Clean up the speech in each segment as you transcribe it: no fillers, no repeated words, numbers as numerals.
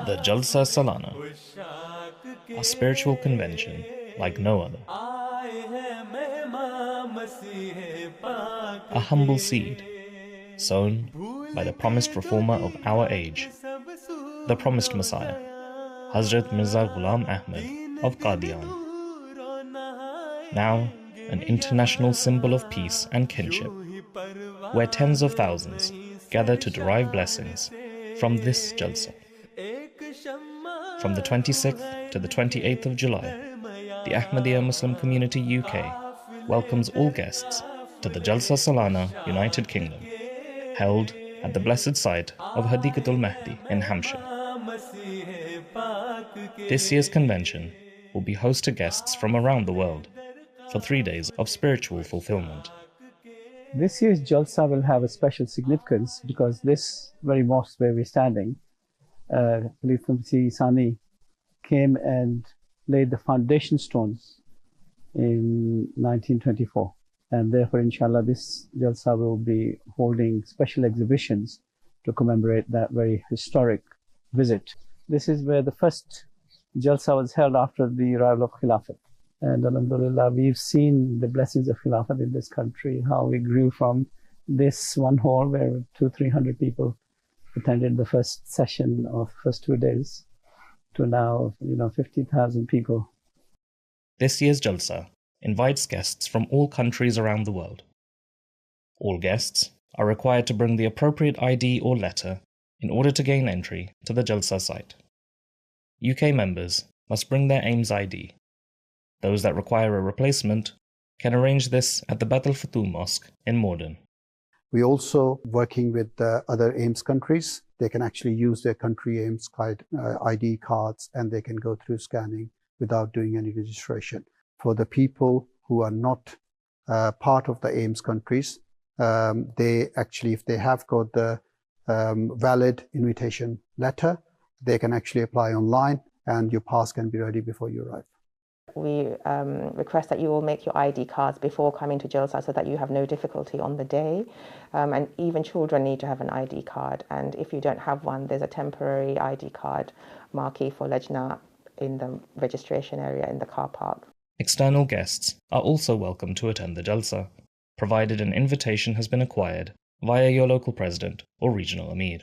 The Jalsa Salana, a spiritual convention like no other. A humble seed, sown by the promised reformer of our age, the promised Messiah, Hazrat Mirza Ghulam Ahmad of Qadian. Now an international symbol of peace and kinship, where tens of thousands gather to derive blessings from this Jalsa. From the 26th to the 28th of July, the Ahmadiyya Muslim Community UK welcomes all guests to the Jalsa Salana United Kingdom, held at the blessed site of Hadiqatul Mahdi in Hampshire. This year's convention will be host to guests from around the world for 3 days of spiritual fulfillment. This year's Jalsa will have a special significance because this very mosque where we're standing, Khalifa Masih Sani came and laid the foundation stones in 1924. And therefore, inshallah, this Jalsa will be holding special exhibitions to commemorate that very historic visit. This is where the first Jalsa was held after the arrival of Khilafat. And alhamdulillah, we've seen the blessings of Khilafat in this country, how we grew from this one hall where 200-300 people attended the first session of first 2 days to now, 50,000 people. This year's Jalsa invites guests from all countries around the world. All guests are required to bring the appropriate ID or letter in order to gain entry to the Jalsa site. UK members must bring their AIMS ID. Those that require a replacement can arrange this at the Bat al Futuh Mosque in Morden. We're also working with other AIMS countries. They can actually use their country AIMS ID cards and they can go through scanning without doing any registration. For the people who are not part of the AIMS countries, they actually, if they have got the valid invitation letter, they can actually apply online and your pass can be ready before you arrive. We request that you all make your ID cards before coming to Jalsa so that you have no difficulty on the day. And even children need to have an ID card. And if you don't have one, there's a temporary ID card marquee for Lajna in the registration area in the car park. External guests are also welcome to attend the Jalsa, provided an invitation has been acquired via your local president or regional Amir.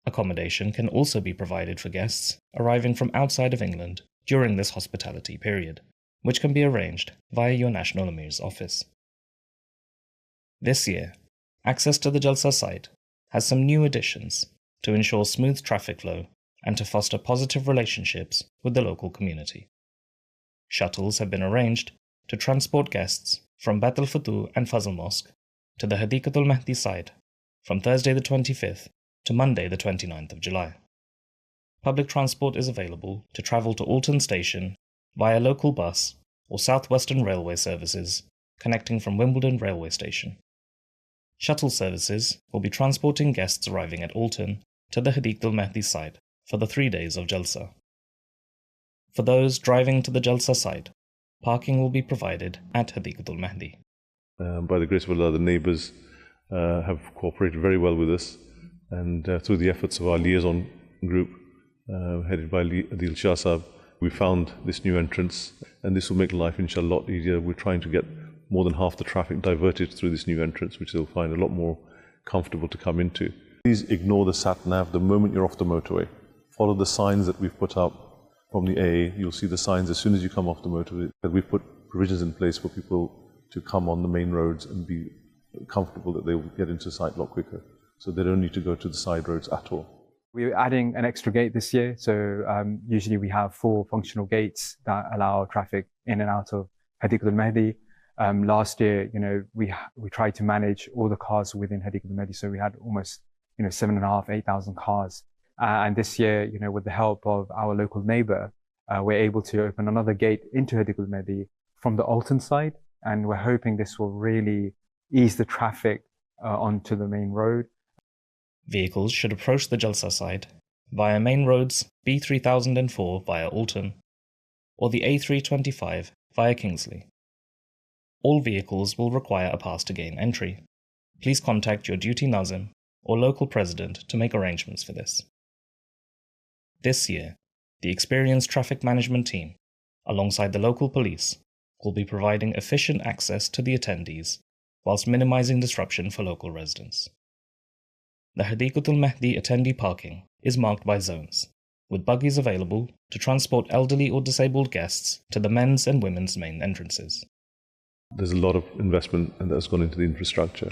Accommodation can also be provided for guests arriving from outside of England during this hospitality period, which can be arranged via your National Amir's office. This year, access to the Jalsa site has some new additions to ensure smooth traffic flow and to foster positive relationships with the local community. Shuttles have been arranged to transport guests from Bat al Futuh and Fazl Mosque to the Hadiqatul Mahdi site from Thursday the 25th to Monday the 29th of July. Public transport is available to travel to Alton Station via local bus or South Western Railway services connecting from Wimbledon Railway Station. Shuttle services will be transporting guests arriving at Alton to the Hadiqatul Mahdi site for the 3 days of Jalsa. For those driving to the Jalsa site, parking will be provided at Hadiqatul Mahdi. By the grace of Allah, the neighbours have cooperated very well with us, and through the efforts of our liaison group, headed by Adil Shah Sahab, we found this new entrance, and this will make life inshallah a lot easier. We're trying to get more than half the traffic diverted through this new entrance, which they'll find a lot more comfortable to come into. Please ignore the sat-nav the moment you're off the motorway. Follow the signs that we've put up from the AA. You'll see the signs as soon as you come off the motorway. We've put provisions in place for people to come on the main roads and be comfortable that they will get into sight a lot quicker, so they don't need to go to the side roads at all. We're adding an extra gate this year, so usually we have 4 functional gates that allow traffic in and out of Hadiqatul Mahdi. Last year, we tried to manage all the cars within Hadiqatul Mahdi, so we had almost 7,500, 8,000 cars. And this year, with the help of our local neighbour, we're able to open another gate into Hadiqatul Mahdi from the Alton side, and we're hoping this will really ease the traffic onto the main road. Vehicles should approach the Jalsa site via main roads B3004 via Alton or the A325 via Kingsley. All vehicles will require a pass to gain entry. Please contact your duty Nazim or local president to make arrangements for this. This year, the experienced traffic management team, alongside the local police, will be providing efficient access to the attendees whilst minimizing disruption for local residents. The Hadiqatul Mahdi attendee parking is marked by zones, with buggies available to transport elderly or disabled guests to the men's and women's main entrances. There's a lot of investment that's gone into the infrastructure,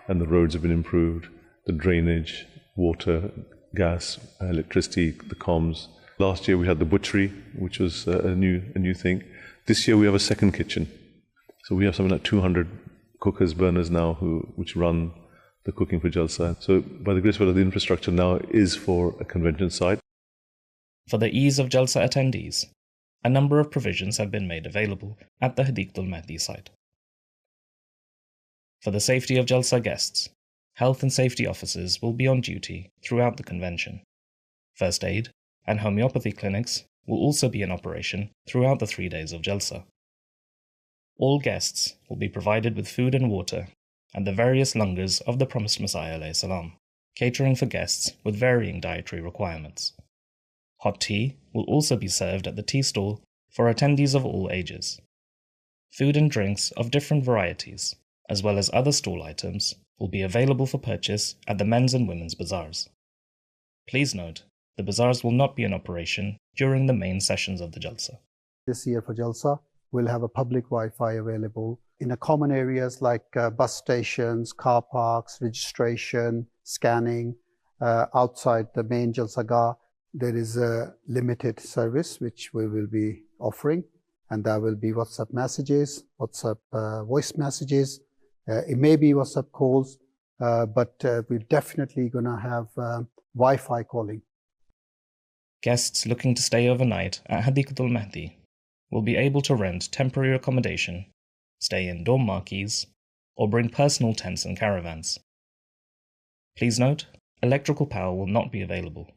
and the roads have been improved, the drainage, water, gas, electricity, the comms. Last year we had the butchery, which was a new thing. This year we have a second kitchen. So we have something like 200 cookers, burners now which run the cooking for Jalsa. So by the grace of Allah, the infrastructure now is for a convention site. For the ease of Jalsa attendees, a number of provisions have been made available at the Hadiqatul Mahdi site. For the safety of Jalsa guests, health and safety officers will be on duty throughout the convention. First aid and homeopathy clinics will also be in operation throughout the 3 days of Jalsa. All guests will be provided with food and water and the various langars of the Promised Messiah alayhi salam, catering for guests with varying dietary requirements. Hot tea will also be served at the tea stall for attendees of all ages. Food and drinks of different varieties, as well as other stall items, will be available for purchase at the men's and women's bazaars. Please note, the bazaars will not be in operation during the main sessions of the Jalsa. This year for Jalsa, we'll have a public Wi-Fi available in a common areas like bus stations, car parks, registration, scanning. Outside the main Jalsagah, there is a limited service which we will be offering, and that will be WhatsApp messages, WhatsApp voice messages. It may be WhatsApp calls, but we're definitely going to have Wi-Fi calling. Guests looking to stay overnight at Hadiqatul Mahdi will be able to rent temporary accommodation, stay in dorm marquees, or bring personal tents and caravans. Please note, electrical power will not be available.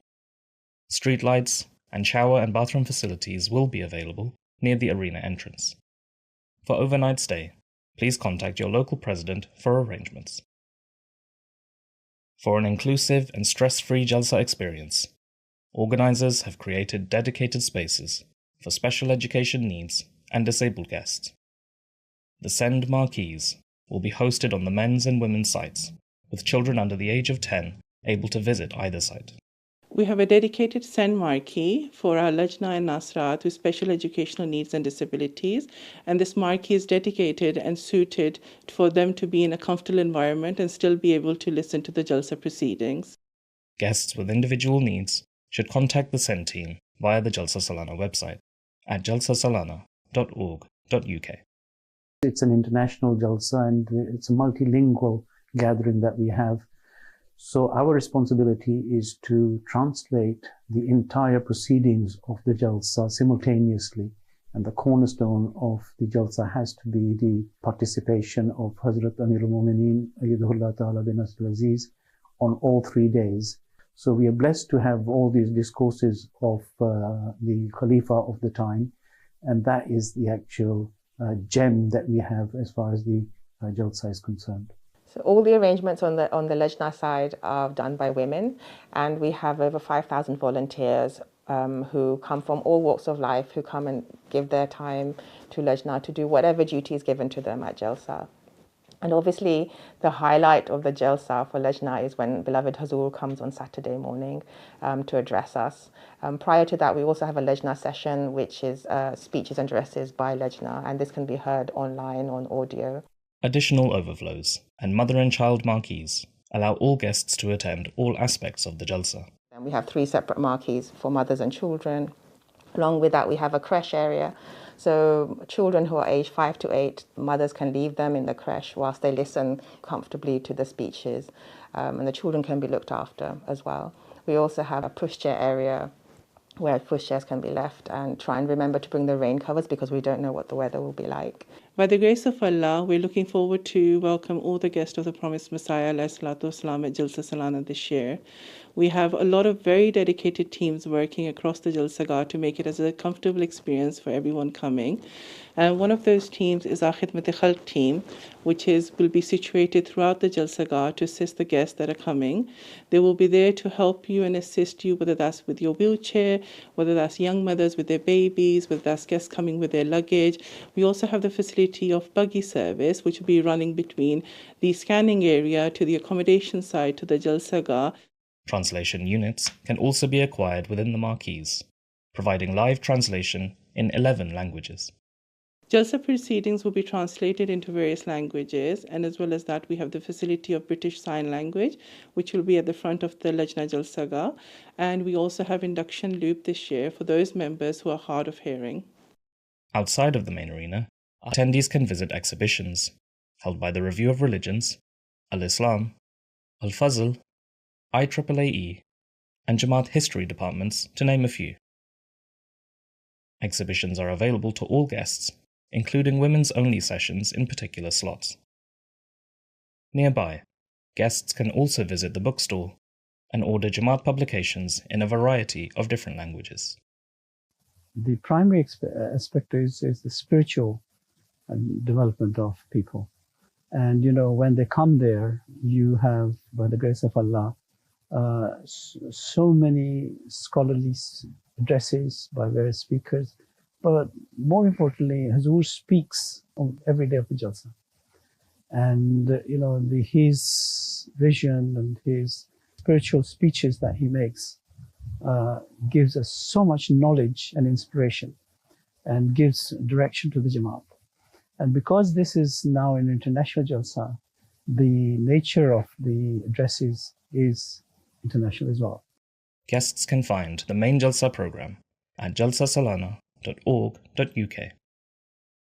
Street lights and shower and bathroom facilities will be available near the arena entrance. For overnight stay, please contact your local president for arrangements. For an inclusive and stress-free Jalsa experience, organizers have created dedicated spaces for special education needs and disabled guests. The Send marquees will be hosted on the men's and women's sites, with children under the age of 10 able to visit either site. We have a dedicated Send marquee for our Lajna and Nasrat with special educational needs and disabilities, and this marquee is dedicated and suited for them to be in a comfortable environment and still be able to listen to the Jalsa proceedings. Guests with individual needs should contact the Send team via the Jalsa Salana website at jalsasalana.org.uk. It's an international Jalsa and it's a multilingual gathering that we have. So our responsibility is to translate the entire proceedings of the Jalsa simultaneously. And the cornerstone of the Jalsa has to be the participation of Hazrat Amirul Mumineen Ayyadahullah Ta'ala bin Asl Aziz on all 3 days. So we are blessed to have all these discourses of the Khalifa of the time, and that is the actual gem that we have as far as the Jalsa is concerned. So all the arrangements on the Lajna side are done by women, and we have over 5,000 volunteers who come from all walks of life, who come and give their time to Lajna to do whatever duty is given to them at Jalsa. And obviously, the highlight of the Jalsa for Lajna is when beloved Hazur comes on Saturday morning to address us. Prior to that, we also have a Lajna session, which is speeches and addresses by Lajna, and this can be heard online on audio. Additional overflows and mother and child marquees allow all guests to attend all aspects of the Jalsa. And we have 3 separate marquees for mothers and children. Along with that, we have a creche area. So children who are aged 5 to 8, mothers can leave them in the creche whilst they listen comfortably to the speeches. And the children can be looked after as well. We also have a pushchair area where pushchairs can be left, and try and remember to bring the rain covers because we don't know what the weather will be like. By the grace of Allah, we're looking forward to welcome all the guests of the Promised Messiah ﷺ at Jalsa Salana this year. We have a lot of very dedicated teams working across the Jalsa to make it as a comfortable experience for everyone coming. And one of those teams is our Khidmat Khalq team, which will be situated throughout the Jalsa to assist the guests that are coming. They will be there to help you and assist you, whether that's with your wheelchair, whether that's young mothers with their babies, whether that's guests coming with their luggage. We also have the facility of buggy service, which will be running between the scanning area to the accommodation side to the Jalsa. Translation units can also be acquired within the marquees, providing live translation in 11 languages. Jalsa proceedings will be translated into various languages, and as well as that, we have the facility of British Sign Language, which will be at the front of the Lajna Jalsa. And we also have induction loop this year for those members who are hard of hearing. Outside of the main arena, attendees can visit exhibitions held by the Review of Religions, Al-Islam, Al-Fazl, IAAE, and Jamaat History departments, to name a few. Exhibitions are available to all guests, including women's-only sessions in particular slots. Nearby, guests can also visit the bookstall and order Jamaat publications in a variety of different languages. The primary aspect is the spiritual development of people. And, when they come there, you have, by the grace of Allah, so many scholarly addresses by various speakers. But more importantly, Hazur speaks every day of the Jalsa. And, his vision and his spiritual speeches that he makes gives us so much knowledge and inspiration and gives direction to the Jamaat. And because this is now an international Jalsa, the nature of the addresses is international as well. Guests can find the main Jalsa program at jalsasalana.org.uk,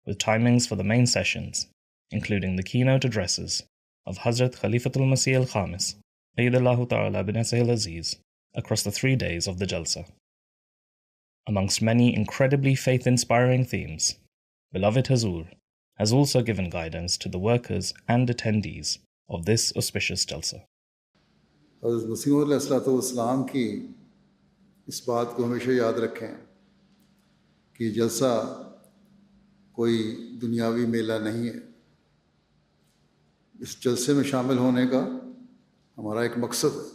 with timings for the main sessions, including the keynote addresses of Hazrat Khalifatul Masih al-Khamis, Ayyadallahu ta'ala bin Nasihil Aziz, across the 3 days of the Jalsa. Amongst many incredibly faith-inspiring themes, beloved Hazur has also given guidance to the workers and attendees of this auspicious Jalsa. حضرت مسیح علیہ السلام کی اس بات کو ہمیشہ یاد رکھیں کہ جلسہ کوئی دنیاوی میلہ نہیں ہے. اس جلسے میں شامل ہونے کا ہمارا ایک مقصد ہے،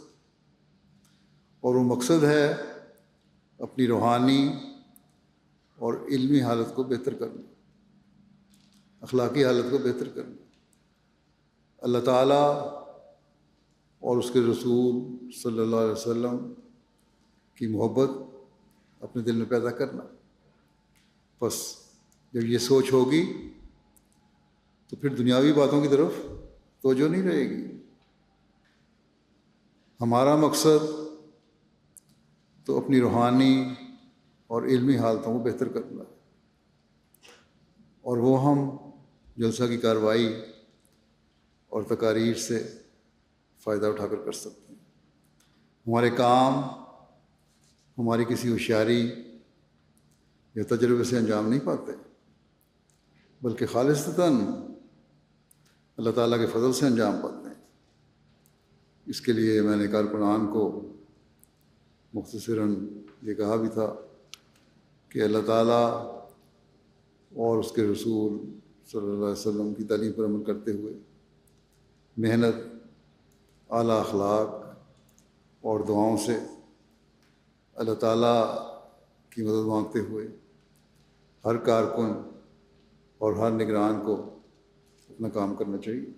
اور وہ مقصد ہے اپنی روحانی اور علمی حالت کو بہتر کرنا، اخلاقی حالت کو بہتر کرنا، اللہ تعالیٰ اور اس کے رسول صلی اللہ علیہ وسلم کی محبت اپنے دل میں پیدا کرنا. بس جب یہ سوچ ہوگی تو پھر دنیاوی باتوں کی طرف توجہ نہیں رہے گی. ہمارا مقصد تو اپنی روحانی اور علمی حالتوں کو بہتر کرنا ہے، اور وہ ہم جلسہ کی کارروائی اور تقاریر سے فائدہ اٹھا کر سکتے ہیں. ہمارے کام ہماری کسی ہوشیاری یا تجربے سے انجام نہیں پاتے، بلکہ خالصتاً اللہ تعالیٰ کے فضل سے انجام پاتے ہیں. اس کے لیے میں نے کارکنان کو مختصراً یہ کہا بھی تھا کہ اللہ تعالیٰ اور اس کے رسول صلی اللہ علیہ وسلم کی تعلیم پر عمل کرتے ہوئے محنت، اعلیٰ اخلاق اور دعاؤں سے اللہ تعالیٰ کی مدد مانگتے ہوئے ہر کارکن اور ہر نگران کو اپنا کام کرنا چاہیے.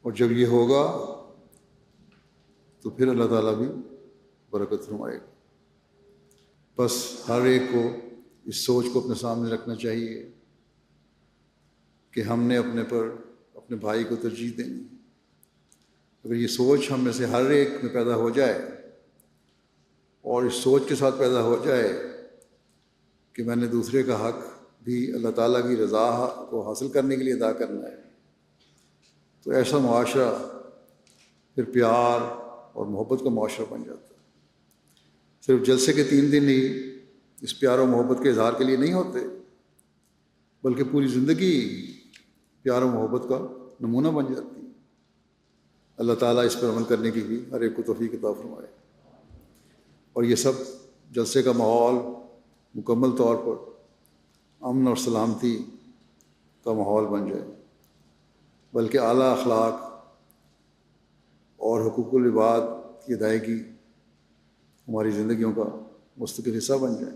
اور جب یہ ہوگا تو پھر اللہ تعالیٰ بھی برکت فرمائے گا. بس ہر ایک کو اس سوچ کو اپنے سامنے رکھنا چاہیے کہ ہم نے اپنے بھائی کو ترجیح دینی. اگر یہ سوچ ہم میں سے ہر ایک میں پیدا ہو جائے اور اس سوچ کے ساتھ پیدا ہو جائے کہ میں نے دوسرے کا حق بھی اللہ تعالیٰ کی رضا کو حاصل کرنے کے لیے ادا کرنا ہے، تو ایسا معاشرہ پھر پیار اور محبت کا معاشرہ بن جاتا ہے. صرف جلسے کے 3 دن ہی اس پیار و محبت کے اظہار کے لیے نہیں ہوتے، بلکہ پوری زندگی پیار و محبت کا نمونہ بن جاتی ہے۔ اللہ تعالیٰ اس پر عمل کرنے کی بھی ہر ایک کو توفیق عطا فرمائے، اور یہ سب جلسے کا ماحول مکمل طور پر امن اور سلامتی کا ماحول بن جائے، بلکہ اعلیٰ اخلاق اور حقوق العباد کی ادائیگی ہماری زندگیوں کا مستقل حصہ بن جائے۔